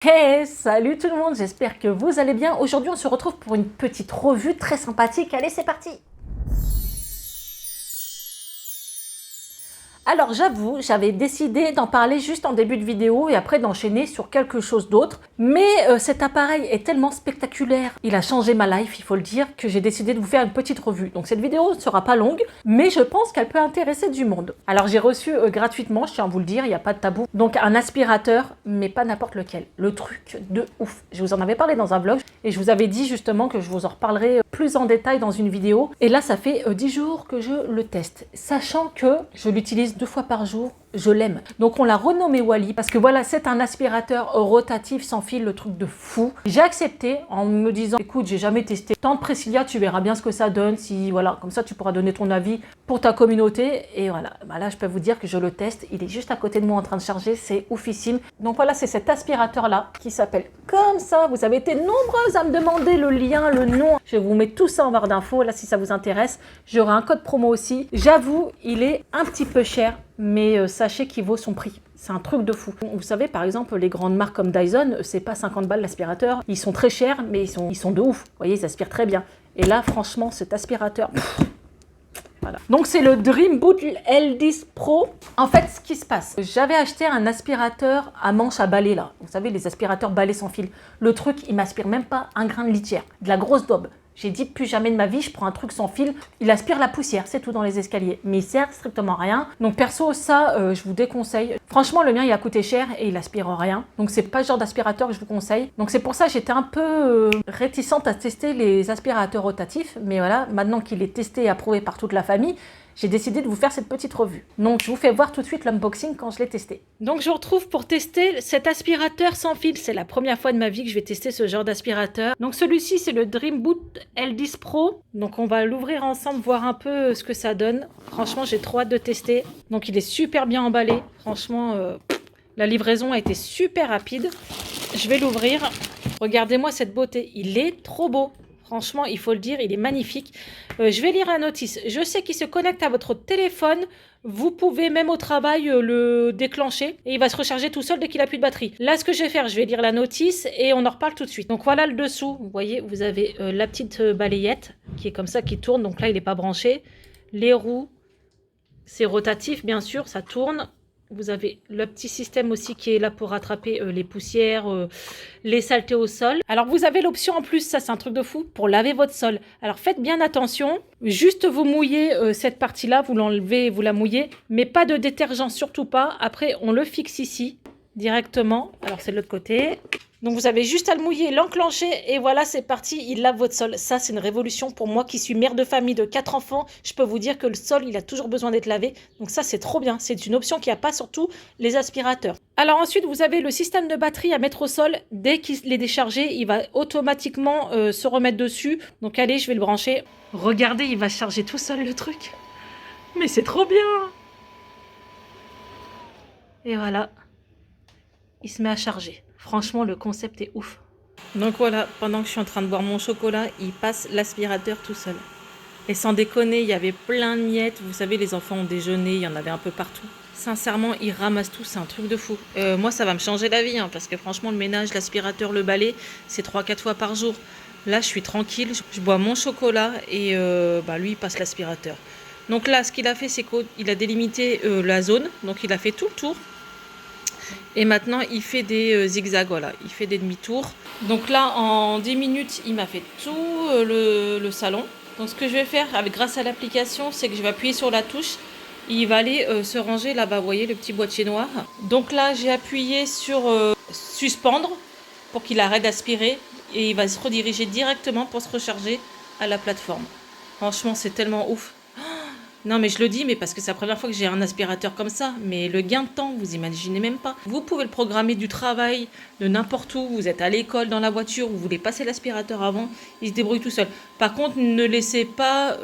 Hey, salut tout le monde, j'espère que vous allez bien. Aujourd'hui, on se retrouve pour une petite revue très sympathique. Allez, c'est parti! Alors j'avoue, j'avais décidé d'en parler juste en début de vidéo et après d'enchaîner sur quelque chose d'autre. Mais cet appareil est tellement spectaculaire, il a changé ma life, il faut le dire, que j'ai décidé de vous faire une petite revue. Donc cette vidéo ne sera pas longue, mais je pense qu'elle peut intéresser du monde. Alors j'ai reçu gratuitement, je tiens à vous le dire, il n'y a pas de tabou, donc un aspirateur, mais pas n'importe lequel. Le truc de ouf. Je vous en avais parlé dans un vlog et je vous avais dit justement que je vous en reparlerai plus en détail dans une vidéo. Et là, ça fait 10 jours que je le teste, sachant que je l'utilise 2 fois par jour, je l'aime. Donc on l'a renommé Wally parce que voilà, c'est un aspirateur rotatif sans fil, le truc de fou. J'ai accepté en me disant, écoute, j'ai jamais testé. Tente Priscilla, tu verras bien ce que ça donne, si voilà, comme ça tu pourras donner ton avis pour ta communauté. Et voilà, bah là je peux vous dire que je le teste, il est juste à côté de moi en train de charger, c'est oufissime. Donc voilà, c'est cet aspirateur là qui s'appelle comme ça. Vous avez été nombreuses à me demander le lien, le nom. Je vous mets tout ça en barre d'infos, là si ça vous intéresse. J'aurai un code promo aussi. J'avoue, il est un petit peu cher, mais sachez qu'il vaut son prix. C'est un truc de fou. Vous savez, par exemple, les grandes marques comme Dyson, c'est pas 50 balles l'aspirateur. Ils sont très chers, mais ils sont de ouf. Vous voyez, ils aspirent très bien. Et là, franchement, cet aspirateur... Voilà. Donc c'est le Dreamboot L10 Pro. En fait, ce qui se passe, j'avais acheté un aspirateur à manche à balai là. Vous savez, les aspirateurs balai sans fil. Le truc, il m'aspire même pas un grain de litière. De la grosse daube. J'ai dit plus jamais de ma vie, je prends un truc sans fil. Il aspire la poussière, c'est tout dans les escaliers. Mais il sert strictement à rien. Donc perso, ça, je vous déconseille. Franchement, le mien, il a coûté cher et il aspire rien. Donc c'est pas le genre d'aspirateur que je vous conseille. Donc c'est pour ça que j'étais un peu réticente à tester les aspirateurs rotatifs. Mais voilà, maintenant qu'il est testé et approuvé par toute la famille, j'ai décidé de vous faire cette petite revue. Donc je vous fais voir tout de suite l'unboxing quand je l'ai testé. Donc je vous retrouve pour tester cet aspirateur sans fil. C'est la première fois de ma vie que je vais tester ce genre d'aspirateur. Donc celui-ci, c'est le Dreamboot L10 Pro. Donc on va l'ouvrir ensemble, voir un peu ce que ça donne. Franchement, j'ai trop hâte de tester. Donc il est super bien emballé. Franchement, la livraison a été super rapide. Je vais l'ouvrir. Regardez-moi cette beauté. Il est trop beau. Franchement, il faut le dire, il est magnifique. Je vais lire la notice. Je sais qu'il se connecte à votre téléphone. Vous pouvez même au travail le déclencher et il va se recharger tout seul dès qu'il n'a plus de batterie. Là, ce que je vais faire, je vais lire la notice et on en reparle tout de suite. Donc voilà le dessous. Vous voyez, vous avez la petite balayette qui est comme ça, qui tourne. Donc là, il n'est pas branché. Les roues, c'est rotatif, bien sûr, ça tourne. Vous avez le petit système aussi qui est là pour rattraper les poussières, les saletés au sol. Alors vous avez l'option en plus, ça c'est un truc de fou, pour laver votre sol. Alors faites bien attention, juste vous mouillez cette partie-là, vous l'enlevez, vous la mouillez, mais pas de détergent, surtout pas. Après on le fixe ici directement. Alors c'est de l'autre côté. Donc vous avez juste à le mouiller, l'enclencher et voilà, c'est parti, il lave votre sol. Ça, c'est une révolution pour moi qui suis mère de famille de 4 enfants. Je peux vous dire que le sol, il a toujours besoin d'être lavé. Donc ça, c'est trop bien. C'est une option qu'il n'y a pas sur tous les aspirateurs. Alors ensuite, vous avez le système de batterie à mettre au sol. Dès qu'il est déchargé, il va automatiquement se remettre dessus. Donc allez, je vais le brancher. Regardez, il va charger tout seul le truc. Mais c'est trop bien! Et voilà, il se met à charger. Franchement, le concept est ouf. Donc voilà, pendant que je suis en train de boire mon chocolat, il passe l'aspirateur tout seul. Et sans déconner, il y avait plein de miettes. Vous savez, les enfants ont déjeuné, il y en avait un peu partout. Sincèrement, il ramasse tout, c'est un truc de fou. Moi, ça va me changer la vie, hein, parce que franchement, le ménage, l'aspirateur, le balai, c'est 3-4 fois par jour. Là, je suis tranquille, je bois mon chocolat et lui, il passe l'aspirateur. Donc là, ce qu'il a fait, c'est qu'il a délimité la zone. Donc il a fait tout le tour. Et maintenant, il fait des zigzags, voilà. Il fait des demi-tours. Donc là, en 10 minutes, il m'a fait tout le salon. Donc ce que je vais faire, grâce à l'application, c'est que je vais appuyer sur la touche. Il va aller se ranger là-bas, vous voyez, le petit boîtier noir. Donc là, j'ai appuyé sur suspendre pour qu'il arrête d'aspirer. Et il va se rediriger directement pour se recharger à la plateforme. Franchement, c'est tellement ouf. Non mais je le dis, mais parce que c'est la première fois que j'ai un aspirateur comme ça. Mais le gain de temps, vous imaginez même pas. Vous pouvez le programmer du travail, de n'importe où. Vous êtes à l'école, dans la voiture, vous voulez passer l'aspirateur avant, il se débrouille tout seul. Par contre, ne laissez pas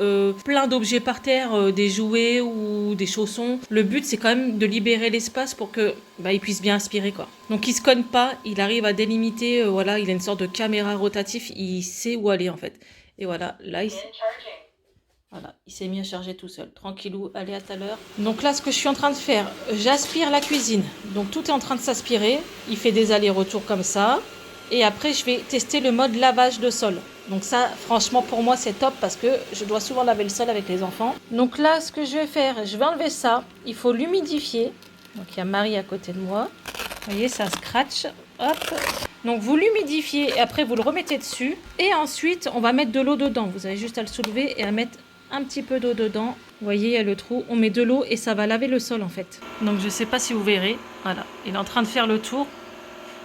plein d'objets par terre, des jouets ou des chaussons. Le but, c'est quand même de libérer l'espace pour que il puisse bien aspirer, quoi. Donc il se cogne pas, il arrive à délimiter, voilà, il a une sorte de caméra rotative, il sait où aller en fait. Et voilà, là, Voilà, il s'est mis à charger tout seul. Tranquillou, allez à tout à l'heure. Donc là, ce que je suis en train de faire, j'aspire la cuisine. Donc tout est en train de s'aspirer. Il fait des allers-retours comme ça. Et après, je vais tester le mode lavage de sol. Donc ça, franchement, pour moi, c'est top parce que je dois souvent laver le sol avec les enfants. Donc là, ce que je vais faire, je vais enlever ça. Il faut l'humidifier. Donc il y a Marie à côté de moi. Vous voyez, ça scratch. Hop. Donc vous l'humidifiez et après vous le remettez dessus. Et ensuite, on va mettre de l'eau dedans. Vous avez juste à le soulever et à mettre un petit peu d'eau dedans. Vous voyez, il y a le trou. On met de l'eau et ça va laver le sol en fait. Donc je ne sais pas si vous verrez. Voilà, il est en train de faire le tour.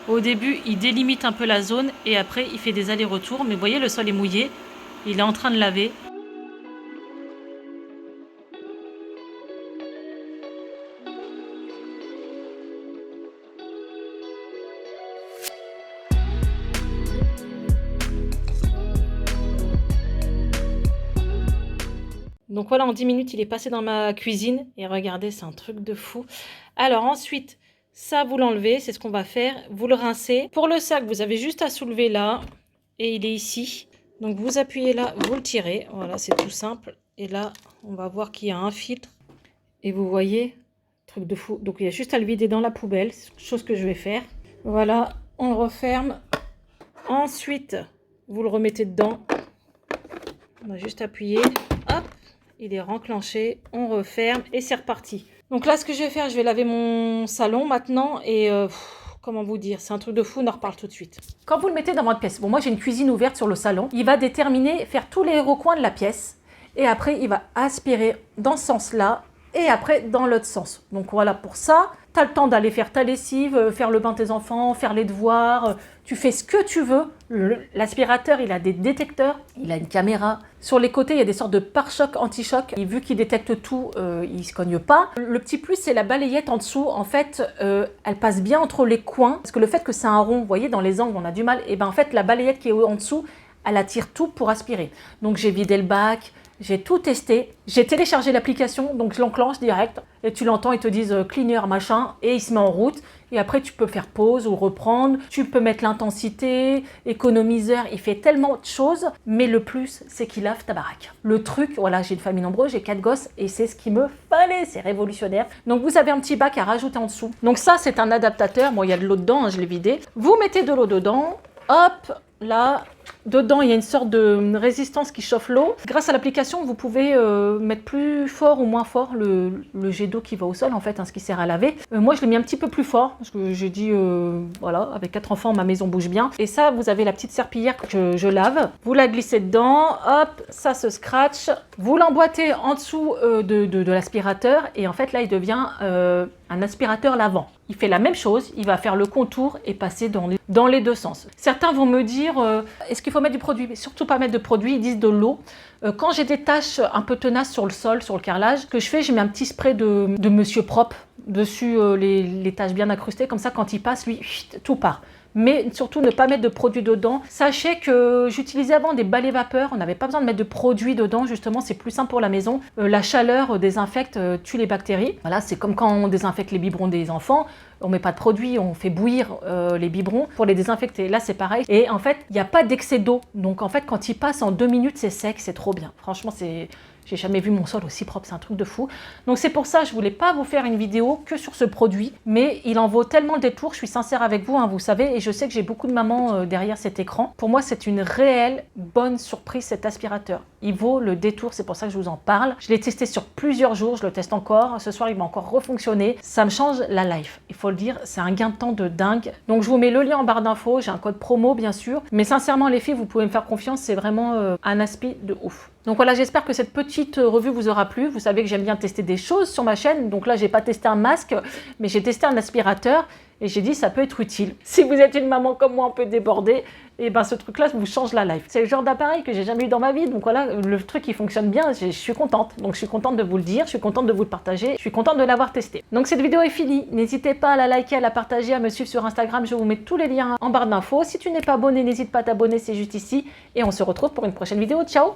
Au début, il délimite un peu la zone et après, il fait des allers-retours. Mais vous voyez, le sol est mouillé. Il est en train de laver. Donc voilà, en 10 minutes, il est passé dans ma cuisine. Et regardez, c'est un truc de fou. Alors ensuite, ça, vous l'enlevez. C'est ce qu'on va faire. Vous le rincez. Pour le sac, vous avez juste à soulever là. Et il est ici. Donc vous appuyez là, vous le tirez. Voilà, c'est tout simple. Et là, on va voir qu'il y a un filtre. Et vous voyez, truc de fou. Donc il y a juste à le vider dans la poubelle. C'est chose que je vais faire. Voilà, on le referme. Ensuite, vous le remettez dedans. On va juste appuyer. Hop. Il est renclenché, on referme et c'est reparti. Donc là, ce que je vais faire, je vais laver mon salon maintenant et comment vous dire, c'est un truc de fou, on en reparle tout de suite. Quand vous le mettez dans votre pièce, bon moi j'ai une cuisine ouverte sur le salon, il va déterminer, faire tous les recoins de la pièce et après il va aspirer dans ce sens-là et après dans l'autre sens. Donc voilà, pour ça, tu as le temps d'aller faire ta lessive, faire le bain de tes enfants, faire les devoirs, tu fais ce que tu veux. L'aspirateur, il a des détecteurs, il a une caméra. Sur les côtés, il y a des sortes de pare-chocs anti-choc. Et vu qu'il détecte tout, il ne se cogne pas. Le petit plus, c'est la balayette en dessous. En fait, elle passe bien entre les coins. Parce que le fait que c'est un rond, vous voyez, dans les angles, on a du mal. Et bien en fait, la balayette qui est en dessous, elle attire tout pour aspirer. Donc j'ai vidé le bac, j'ai tout testé. J'ai téléchargé l'application, donc je l'enclenche direct. Et tu l'entends, ils te disent cleaner, machin. Et il se met en route. Et après, tu peux faire pause ou reprendre. Tu peux mettre l'intensité, économiseur. Il fait tellement de choses. Mais le plus, c'est qu'il lave ta baraque. Le truc, voilà, j'ai une famille nombreuse, j'ai 4 gosses. Et c'est ce qu'il me fallait. C'est révolutionnaire. Donc, vous avez un petit bac à rajouter en dessous. Donc ça, c'est un adaptateur. Bon, il y a de l'eau dedans, hein, je l'ai vidé. Vous mettez de l'eau dedans. Hop, là, dedans, il y a une sorte de résistance qui chauffe l'eau. Grâce à l'application, vous pouvez mettre plus fort ou moins fort le jet d'eau qui va au sol, en fait, hein, ce qui sert à laver. Moi, je l'ai mis un petit peu plus fort, parce que j'ai dit, voilà, avec 4 enfants, ma maison bouge bien. Et ça, vous avez la petite serpillière que je lave. Vous la glissez dedans, hop, ça se scratch. Vous l'emboîtez en dessous de l'aspirateur. Et en fait, là, il devient un aspirateur lavant. Il fait la même chose, il va faire le contour et passer dans les deux sens. Certains vont me dire, est-ce qu'il faut mettre du produit? Mais surtout pas mettre de produit, ils disent de l'eau. Quand j'ai des taches un peu tenaces sur le sol, sur le carrelage, ce que je fais, je mets un petit spray de Monsieur Propre dessus les taches bien incrustées. Comme ça, quand il passe, lui, tout part. Mais surtout ne pas mettre de produit dedans. Sachez que j'utilisais avant des balais vapeur, on n'avait pas besoin de mettre de produit dedans, justement c'est plus simple pour la maison. La chaleur désinfecte, tue les bactéries. Voilà, c'est comme quand on désinfecte les biberons des enfants, on met pas de produit, on fait bouillir les biberons pour les désinfecter. Là c'est pareil. Et en fait, il n'y a pas d'excès d'eau. Donc en fait, quand il passe en 2 minutes, c'est sec, c'est trop bien. Franchement, j'ai jamais vu mon sol aussi propre, c'est un truc de fou. Donc c'est pour ça, je voulais pas vous faire une vidéo que sur ce produit, mais il en vaut tellement le détour, je suis sincère avec vous, hein, vous savez, et je sais que j'ai beaucoup de mamans derrière cet écran. Pour moi, c'est une réelle bonne surprise cet aspirateur. Il vaut le détour, c'est pour ça que je vous en parle. Je l'ai testé sur plusieurs jours, je le teste encore. Ce soir, il va encore refonctionner. Ça me change la life, il faut le dire, c'est un gain de temps de dingue. Donc je vous mets le lien en barre d'infos, j'ai un code promo bien sûr, mais sincèrement les filles, vous pouvez me faire confiance, c'est vraiment un aspi de ouf. Donc voilà, j'espère que cette petite revue vous aura plu. Vous savez que j'aime bien tester des choses sur ma chaîne. Donc là, j'ai pas testé un masque, mais j'ai testé un aspirateur et j'ai dit ça peut être utile. Si vous êtes une maman comme moi un peu débordée, et ben ce truc-là vous change la life. C'est le genre d'appareil que j'ai jamais eu dans ma vie. Donc voilà, le truc il fonctionne bien, je suis contente. Donc je suis contente de vous le dire, je suis contente de vous le partager, je suis contente de l'avoir testé. Donc cette vidéo est finie. N'hésitez pas à la liker, à la partager, à me suivre sur Instagram. Je vous mets tous les liens en barre d'infos. Si tu n'es pas abonné, n'hésite pas à t'abonner, c'est juste ici. Et on se retrouve pour une prochaine vidéo. Ciao!